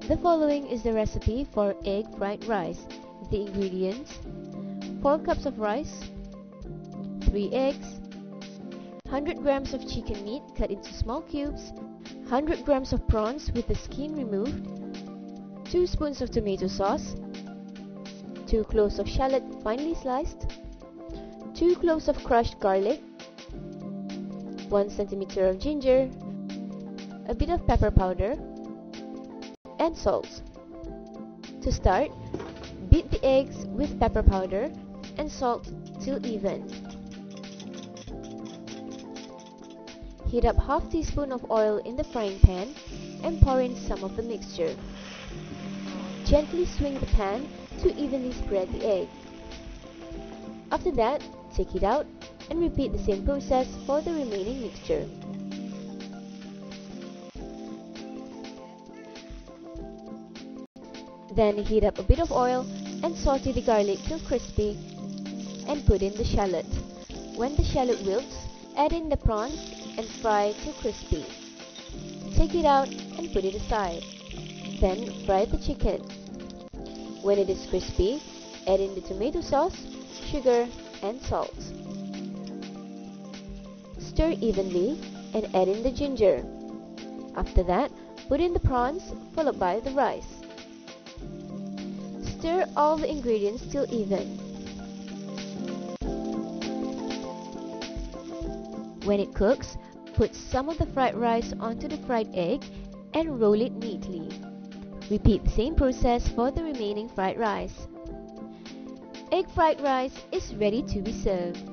The following is the recipe for egg fried rice. The ingredients: 4 cups of rice, 3 eggs, 100 grams of chicken meat cut into small cubes, 100 grams of prawns with the skin removed, 2 spoons of tomato sauce, 2 cloves of shallot finely sliced, 2 cloves of crushed garlic, 1 centimeter of ginger, a bit of pepper powder, and salt. To start, beat the eggs with pepper powder and salt till even. Heat up half teaspoon of oil in the frying pan and pour in some of the mixture. Gently swing the pan to evenly spread the egg. After that, take it out and repeat the same process for the remaining mixture. Then heat up a bit of oil and saute the garlic till crispy and put in the shallot. When the shallot wilts, add in the prawns and fry till crispy. Take it out and put it aside. Then fry the chicken. When it is crispy, add in the tomato sauce, sugar and salt. Stir evenly and add in the ginger. After that, put in the prawns followed by the rice. Stir all the ingredients till even. When it cooks, put some of the fried rice onto the fried egg and roll it neatly. Repeat the same process for the remaining fried rice. Egg fried rice is ready to be served.